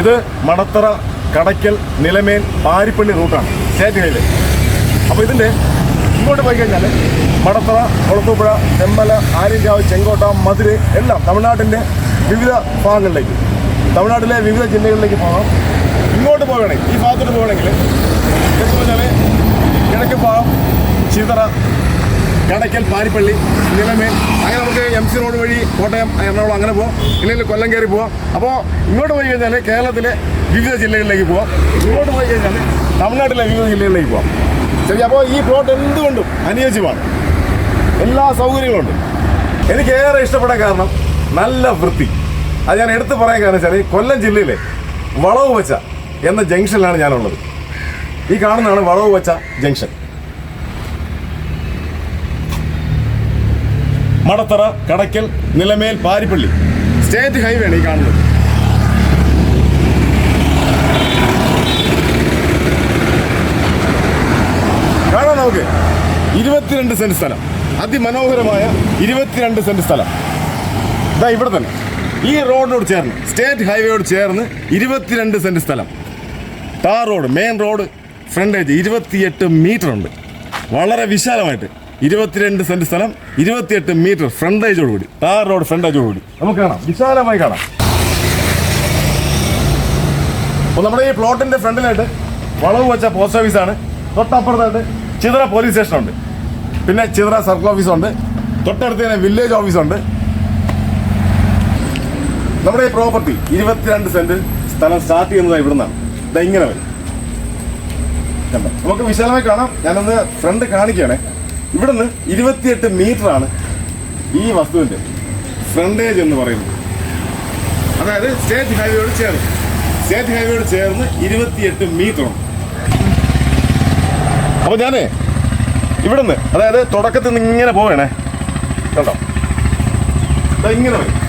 ഇത് മടത്തറ, കടയ്ക്കൽ, നിലമേൽ, പാരിപ്പള്ളി റൂട്ടാണ്, state highway. അപ്പോൾ ഇതിൻ്റെ ഇങ്ങോട്ട് പോയി കഴിഞ്ഞാൽ മടത്തറ, കൊളത്തൂപ്പുഴ, തെമ്മല, ആര്യങ്കാവ്, ചെങ്കോട്ട, മധുര എല്ലാം തമിഴ്നാട്ടിൻ്റെ വിവിധ ഭാഗങ്ങളിലേക്ക്, തമിഴ്നാട്ടിലെ വിവിധ ജില്ലകളിലേക്ക് പോകാം. ഇങ്ങോട്ട് പോവുകയാണെങ്കിൽ, ഈ ഭാഗത്തോട്ട് പോവുകയാണെങ്കിൽ എന്ന് പറഞ്ഞാൽ കിഴക്ക് ഭാഗം ചിതറ, കടയ്ക്കൽ, പാരിപ്പള്ളി, നിലമേൽ, അങ്ങനെ നമുക്ക് MC റോഡ് വഴി കോട്ടയം, എറണാകുളം അങ്ങനെ പോകാം. ഇല്ലെങ്കിൽ കൊല്ലം കയറി പോവാം. അപ്പോൾ ഇങ്ങോട്ട് പോയി കഴിഞ്ഞാൽ കേരളത്തിലെ വിവിധ ജില്ലകളിലേക്ക് പോവാം. ഇങ്ങോട്ട് പോയി കഴിഞ്ഞാൽ തമിഴ്നാട്ടിലെ വിവിധ ജില്ലകളിലേക്ക് പോവാം. ശരി, അപ്പോൾ ഈ പ്ലോട്ട് എന്തുകൊണ്ടും അനുയോജ്യമാണ്, എല്ലാ സൗകര്യങ്ങളുണ്ട്. എനിക്കേറെ ഇഷ്ടപ്പെടാൻ കാരണം നല്ല വൃത്തി. അത് ഞാൻ എടുത്ത് പറയാൻ കാരണം വെച്ചാൽ കൊല്ലം ജില്ലയിലെ വളവ് വച്ച എന്ന ജംഗ്ഷനിലാണ് ഞാനുള്ളത്. ഈ കാണുന്നതാണ് വളവ് വച്ച junction. Madathara, Kadakkal, Nilamel, Parippally state highway ആണ് ഈ കാണുന്നത്. കാണാം നമുക്ക് 22 സെന്റ് സ്ഥലം, അതിമനോഹരമായ 22 സെന്റ് സ്ഥലം. ഇതാ ഇവിടെ തന്നെ ഈ റോഡിനോട് ചേർന്ന്, സ്റ്റേറ്റ് ഹൈവേയോട് ചേർന്ന് 22 സെന്റ് സ്ഥലം. Tar road, main road frontage 28 metre ഉണ്ട്. വളരെ വിശാലമായിട്ട് 22 സെന്റ് സ്ഥലം, 28 മീറ്റർ ഫ്രണ്ടേജോടുകൂടി, ടാർ റോഡ് ഫ്രണ്ടേജോടുകൂടി നമുക്ക് കാണാം, വിശാലമായി കാണാം. അപ്പോൾ നമ്മുടെ ഈ പ്ലോട്ടിന്റെ ഫ്രണ്ടിലായിട്ട് വളവ് വെച്ച പോസ്റ്റ് ഓഫീസാണ്. തൊട്ടപ്പുറത്തായിട്ട് ചിതറ പോലീസ് സ്റ്റേഷനുണ്ട്, പിന്നെ ചിതറ സർക്കിൾ ഓഫീസുണ്ട്, തൊട്ടടുത്ത് തന്നെ വില്ലേജ് ഓഫീസുണ്ട്. നമ്മുടെ ഈ പ്രോപ്പർട്ടി 22 സെന്റ് സ്ഥലം സ്റ്റാർട്ട് ചെയ്യുന്നത് ഇവിടെ നിന്നാണ്. ഇതാ ഇങ്ങനെ വരും, നമുക്ക് വിശാലമായി കാണാം. ഞാനൊന്ന് ഫ്രണ്ട് കാണിക്കുകയാണേ. ഇവിടുന്ന് 28 മീറ്ററാണ് ഈ വസ്തുവിൻ്റെ ഫ്രണ്ടേജ് എന്ന് പറയുന്നത്. അതായത് സ്റ്റേറ്റ് ഹൈവേയോട് ചേർന്ന് 28 മീറ്ററാണ്. അപ്പോൾ ഞാനേ ഇവിടുന്ന്, അതായത് തുടക്കത്തിൽ നിന്ന് ഇങ്ങനെ പോവേണേ, കണ്ടോ, ഇങ്ങനെ വരും.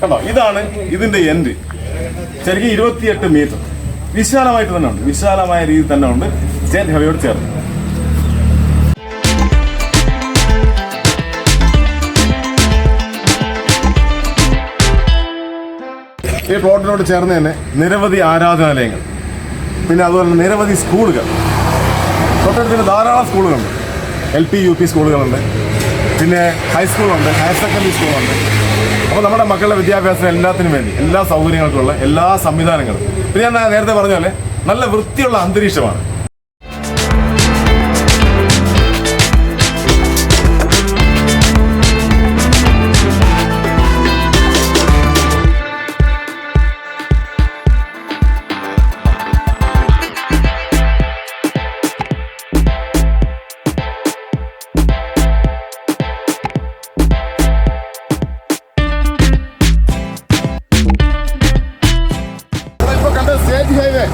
കണ്ടോ, ഇതാണ് ഇതിന്റെ എൻഡ്. ശരിക്കും 28 മീറ്റർ വിശാലമായിട്ട് തന്നെ ഉണ്ട്, വിശാലമായ രീതിയിൽ തന്നെ ഉണ്ട് സ്റ്റേറ്റ് ഹൈവേയോട് ചേർന്ന്. ഈ പ്ലോട്ടിനോട് ചേർന്ന് തന്നെ നിരവധി ആരാധനാലയങ്ങൾ, പിന്നെ അതുപോലെ നിരവധി സ്കൂളുകൾ, തൊട്ടടുത്ത് ധാരാളം സ്കൂളുകളുണ്ട്. LP UP സ്കൂളുകളുണ്ട്, പിന്നെ ഹൈസ്കൂളുണ്ട്, ഹയർ സെക്കൻഡറി സ്കൂളുണ്ട്. അപ്പോൾ നമ്മുടെ മക്കളുടെ വിദ്യാഭ്യാസം എല്ലാത്തിനും വേണ്ടി എല്ലാ സൗകര്യങ്ങൾക്കുള്ള എല്ലാ സംവിധാനങ്ങളും, പിന്നെ ഞാൻ നേരത്തെ പറഞ്ഞ പോലെ നല്ല വൃത്തിയുള്ള അന്തരീക്ഷമാണ്.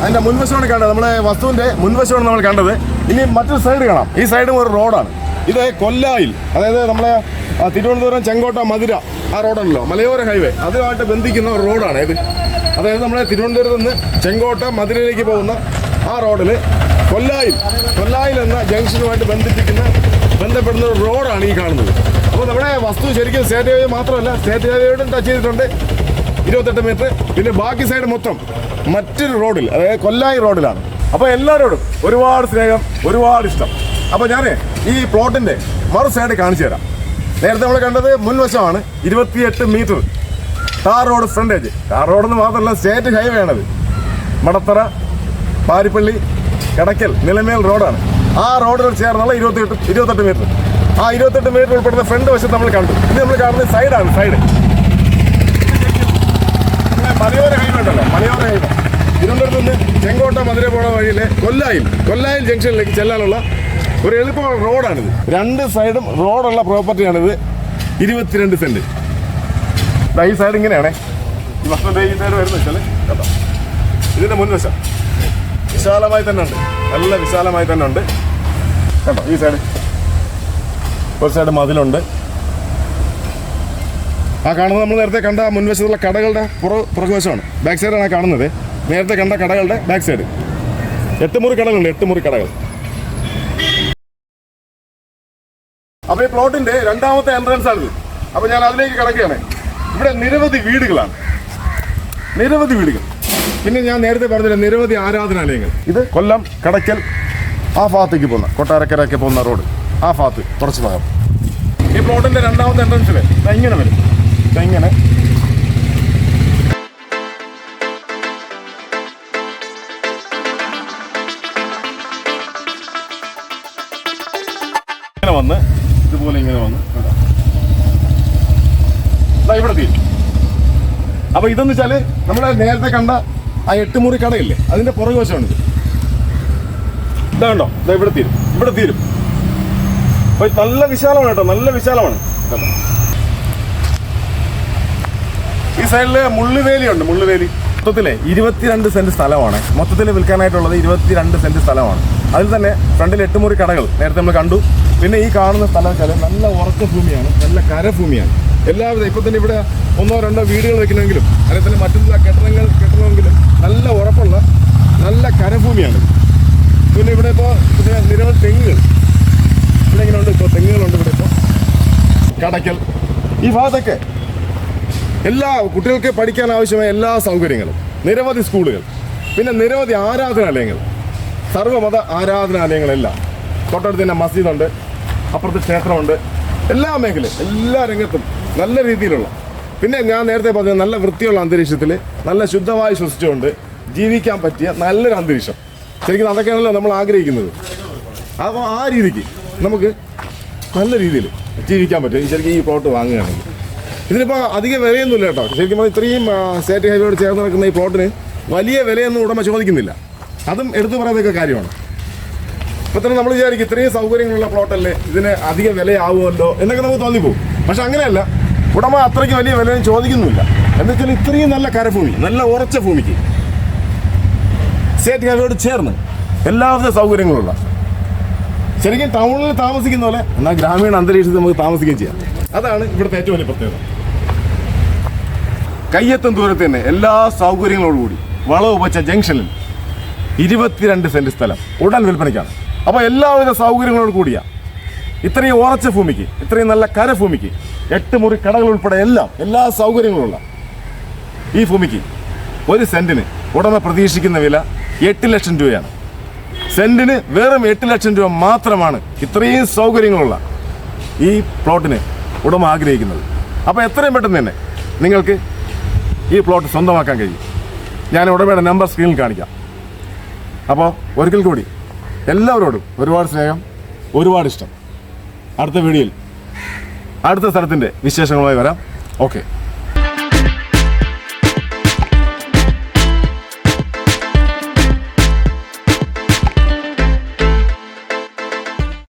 അതിന്റെ മുൻവശമാണ് കണ്ടത്, നമ്മളെ വസ്തുവിന്റെ മുൻവശമാണ് നമ്മൾ കണ്ടത്. ഇനി മറ്റൊരു സൈഡ് കാണാം. ഈ സൈഡും ഒരു റോഡാണ്. ഇത് കൊല്ലായിൽ, അതായത് നമ്മളെ തിരുവനന്തപുരം, ചെങ്കോട്ട, മധുര ആ റോഡുണ്ടല്ലോ, മലയോര ഹൈവേ, അതുമായിട്ട് ബന്ധിക്കുന്ന ഒരു റോഡാണ് ഇത്. അതായത് നമ്മളെ തിരുവനന്തപുരത്ത് നിന്ന് ചെങ്കോട്ട, മധുരയിലേക്ക് പോകുന്ന ആ റോഡിൽ കൊല്ലായിൽ എന്ന ജംഗ്ഷനുമായിട്ട് ബന്ധപ്പെടുന്ന ഒരു റോഡാണ് ഈ കാണുന്നത്. അപ്പോൾ നമ്മുടെ വസ്തു ശരിക്കും സ്റ്റേറ്റ് ഹൈവേ മാത്രമല്ല, സ്റ്റേറ്റ് ഹൈവേയോടും ടച്ച് ചെയ്തിട്ടുണ്ട് 28 മീറ്റർ. പിന്നെ ബാക്കി സൈഡ് മൊത്തം മറ്റൊരു റോഡിൽ, അതായത് കൊല്ലായി റോഡിലാണ്. അപ്പോൾ എല്ലാവരോടും ഒരുപാട് സ്നേഹം, ഒരുപാട് ഇഷ്ടം. അപ്പോൾ ഞാൻ ഈ പ്ലോട്ടിൻ്റെ മറു സൈഡ് കാണിച്ചു തരാം. നേരത്തെ നമ്മൾ കണ്ടത് മുൻവശമാണ്, 28 metre tar road frontage. Tar റോഡെന്ന് മാത്രമല്ല, സ്റ്റേറ്റ് ഹൈവേ ആണത്. മടത്തറ, പാരിപ്പള്ളി, കടയ്ക്കൽ, നിലമേൽ റോഡാണ്. ആ റോഡിനോട് ചേർന്നുള്ള 28 മീറ്റർ. ആ 28 മീറ്റർ ഉൾപ്പെടുന്ന ഫ്രണ്ട് വശത്ത് നമ്മൾ കണ്ടു. ഇത് നമ്മൾ കാണുന്നത് സൈഡാണ്, സൈഡ് മലയോര ഹൈവേ ഉണ്ടല്ലോ, മലയോര ഹൈവേ തിരുവനന്തപുരത്ത് നിന്ന് ചെങ്കോട്ട, മധുര പോണ വഴിയിലെ കൊല്ലായിൽ ജംഗ്ഷനിലേക്ക് ചെല്ലാനുള്ള ഒരു എളുപ്പ റോഡാണിത്. 2 സൈഡും റോഡുള്ള പ്രോപ്പർട്ടിയാണിത്. 22 സെന്റ്. ഈ സൈഡ് ഇങ്ങനെയാണേ, ഈ വസ്തുവിൻ്റെ ഈ സൈഡ് വരുന്ന വെച്ചാൽ കേട്ടോ, ഇതിൻ്റെ മുൻവശം വിശാലമായി തന്നെ ഉണ്ട്, നല്ല വിശാലമായി തന്നെ ഉണ്ട് കേട്ടോ. ഈ സൈഡ് ഒരു സൈഡ് മതിലുണ്ട്. ആ കാണുന്നത് നമ്മൾ നേരത്തെ കണ്ട മുൻവശത്തുള്ള കടകളുടെ പുറകുവശമാണ്, ബാക്ക് സൈഡാണ് കാണുന്നത്. നേരത്തെ കണ്ട കടകളുടെ ബാക്ക് സൈഡ് 8 മുറി കടകളുണ്ട്, 8 മുറി കടകൾ. അപ്പോൾ ഈ പ്ലോട്ടിന്റെ രണ്ടാമത്തെ എൻട്രൻസ് ആണിത്. അപ്പോൾ ഞാൻ അതിലേക്ക് കിടക്കുകയാണ്. ഇവിടെ നിരവധി വീടുകളാണ്, നിരവധി വീടുകൾ. പിന്നെ ഞാൻ നേരത്തെ പറഞ്ഞില്ല, നിരവധി ആരാധനാലയങ്ങൾ. ഇത് കൊല്ലം കടയ്ക്കൽ ആ ഭാഗത്തേക്ക് പോകുന്ന, കൊട്ടാരക്കരയ്ക്ക് പോകുന്ന റോഡ് ആ ഭാഗത്ത് കുറച്ച് ഭാഗം. ഈ പ്ലോട്ടിന്റെ രണ്ടാമത്തെ എൻട്രൻസിൽ ഇങ്ങനെ വരും, ഇങ്ങനെ വന്ന് ഇതുപോലെ ഇങ്ങനെ വന്ന് ഇവിടെ തീരും. അപ്പൊ ഇതെന്ന് വെച്ചാല് നമ്മളെ നേരത്തെ കണ്ട ആ 8 മുറി കടയില്ലേ, അതിന്റെ പുറകു വശമാണിത്. ഇതാ കണ്ടോ, ഇതാ ഇവിടെ തീരും, ഇവിടെ തീരും. അപ്പൊ നല്ല വിശാലമാണ് കേട്ടോ, നല്ല വിശാലമാണ്. ഈ സൈഡില് മുള്ളുവേലിയുണ്ട്, മുള്ളുവേലി. മൊത്തത്തിലെ 22 സെന്റ് സ്ഥലമാണ് മൊത്തത്തിൽ വിൽക്കാനായിട്ടുള്ളത്. 22 സെന്റ് സ്ഥലമാണ്. അതിൽ തന്നെ ഫ്രണ്ടിൽ 8 മുറി കടകൾ നേരത്തെ നമ്മൾ കണ്ടു. പിന്നെ ഈ കാണുന്ന സ്ഥലം വെച്ചാൽ നല്ല ഉറച്ച ഭൂമിയാണ്, നല്ല കരഭൂമിയാണ്. എല്ലാവിധ ഇപ്പൊ തന്നെ ഇവിടെ 1-2 വീടുകൾ വെക്കണമെങ്കിലും അല്ലെങ്കിൽ തന്നെ മറ്റുള്ള കെട്ടിടങ്ങൾ കെട്ടണമെങ്കിലും നല്ല ഉറപ്പുള്ള നല്ല കരഭൂമിയാണ്. പിന്നെ ഇവിടെ ഇപ്പോൾ നിരവധി തെങ്ങുകൾ ഇവിടെ ഇങ്ങനെ ഉണ്ട്. ഇപ്പോൾ തെങ്ങുകളുണ്ട് ഇവിടെ. ഇപ്പോൾ കടയ്ക്കൽ ഈ ഭാഗത്തൊക്കെ എല്ലാ കുട്ടികൾക്ക് പഠിക്കാൻ ആവശ്യമായ എല്ലാ സൗകര്യങ്ങളും, നിരവധി സ്കൂളുകൾ, പിന്നെ നിരവധി ആരാധനാലയങ്ങൾ, സർവ്വമത ആരാധനാലയങ്ങളെല്ലാം. തൊട്ടടുത്ത് തന്നെ മസ്ജിദുണ്ട്, അപ്പുറത്ത് ക്ഷേത്രമുണ്ട്. എല്ലാ മേഖലയും എല്ലാ രംഗത്തും നല്ല രീതിയിലുള്ള, പിന്നെ ഞാൻ നേരത്തെ പറഞ്ഞ നല്ല വൃത്തിയുള്ള അന്തരീക്ഷത്തിൽ നല്ല ശുദ്ധമായി ശ്വസിച്ചുകൊണ്ട് ജീവിക്കാൻ പറ്റിയ നല്ലൊരു അന്തരീക്ഷം. ശരിക്കും അതൊക്കെയാണല്ലോ നമ്മൾ ആഗ്രഹിക്കുന്നത്. അപ്പോൾ ആ രീതിക്ക് നമുക്ക് നല്ല രീതിയിൽ ജീവിക്കാൻ പറ്റും ശരിക്കും ഈ പ്ലോട്ട് വാങ്ങുകയാണെങ്കിൽ. ഇതിനിപ്പോൾ അധികം വിലയൊന്നുമില്ല കേട്ടോ. ശരിക്കും പറഞ്ഞാൽ ഇത്രയും സ്റ്റേറ്റ് ഹൈവേയോട് ചേർന്ന് നടക്കുന്ന ഈ പ്ലോട്ടിന് വലിയ വിലയൊന്നും ഉടമ ചോദിക്കുന്നില്ല. അതും എടുത്തു പറയുന്നതൊക്കെ കാര്യമാണ്. ഇപ്പം തന്നെ നമ്മൾ വിചാരിക്കും ഇത്രയും സൗകര്യങ്ങളുള്ള പ്ലോട്ടല്ലേ, ഇതിന് അധികം വിലയാവുമല്ലോ എന്നൊക്കെ നമുക്ക് തോന്നിപ്പോകും. പക്ഷെ അങ്ങനെയല്ല, ഉടമ അത്രയ്ക്ക് വലിയ വിലയും ചോദിക്കുന്നുമില്ല. എന്നുവെച്ചാൽ ഇത്രയും നല്ല കരഭൂമി, നല്ല ഉറച്ച ഭൂമിക്ക് സ്റ്റേറ്റ് ഹൈവേയോട് ചേർന്ന് എല്ലാവിധ സൗകര്യങ്ങളുള്ള, ശരിക്കും ടൗണിൽ താമസിക്കുന്ന പോലെ എന്നാൽ ഗ്രാമീണ അന്തരീക്ഷത്തിൽ നമുക്ക് താമസിക്കുകയും ചെയ്യാം. അതാണ് ഇവിടുത്തെ ഏറ്റവും വലിയ പ്രത്യേകത. കയ്യെത്തും ദൂരത്ത് തന്നെ എല്ലാ സൗകര്യങ്ങളോടുകൂടി വളവ് വെച്ച ജംഗ്ഷനിൽ 22 സെന്റ് സ്ഥലം ഉടൻ വിൽപ്പനയ്ക്കാണ്. അപ്പോൾ എല്ലാവിധ സൗകര്യങ്ങളോട് കൂടിയ ഇത്രയും ഉറച്ച ഭൂമിക്ക്, ഇത്രയും നല്ല കരഭൂമിക്ക്, 8 മുറി കടകൾ ഉൾപ്പെടെ എല്ലാ സൗകര്യങ്ങളുള്ള ഈ ഭൂമിക്ക് ഒരു സെന്റിന് ഉടമ പ്രതീക്ഷിക്കുന്ന വില 8 ലക്ഷം രൂപയാണ്. സെന്റിന് വെറും 8 ലക്ഷം രൂപ മാത്രമാണ് ഇത്രയും സൗകര്യങ്ങളുള്ള ഈ പ്ലോട്ടിന് ഉടമ ആഗ്രഹിക്കുന്നത്. അപ്പോൾ എത്രയും പെട്ടെന്ന് തന്നെ നിങ്ങൾക്ക് ഈ പ്ലോട്ട് സ്വന്തമാക്കാൻ കഴിയും. ഞാൻ ഉടമയുടെ നമ്പർ സ്ക്രീനിൽ കാണിക്കാം. അപ്പോൾ ഒരിക്കൽ കൂടി എല്ലാവരോടും ഒരുപാട് സ്നേഹം, ഒരുപാട് ഇഷ്ടം. അടുത്ത വീഡിയോയിൽ അടുത്ത സ്ഥലത്തിൻ്റെ വിശേഷങ്ങളുമായി വരാം. ഓക്കെ.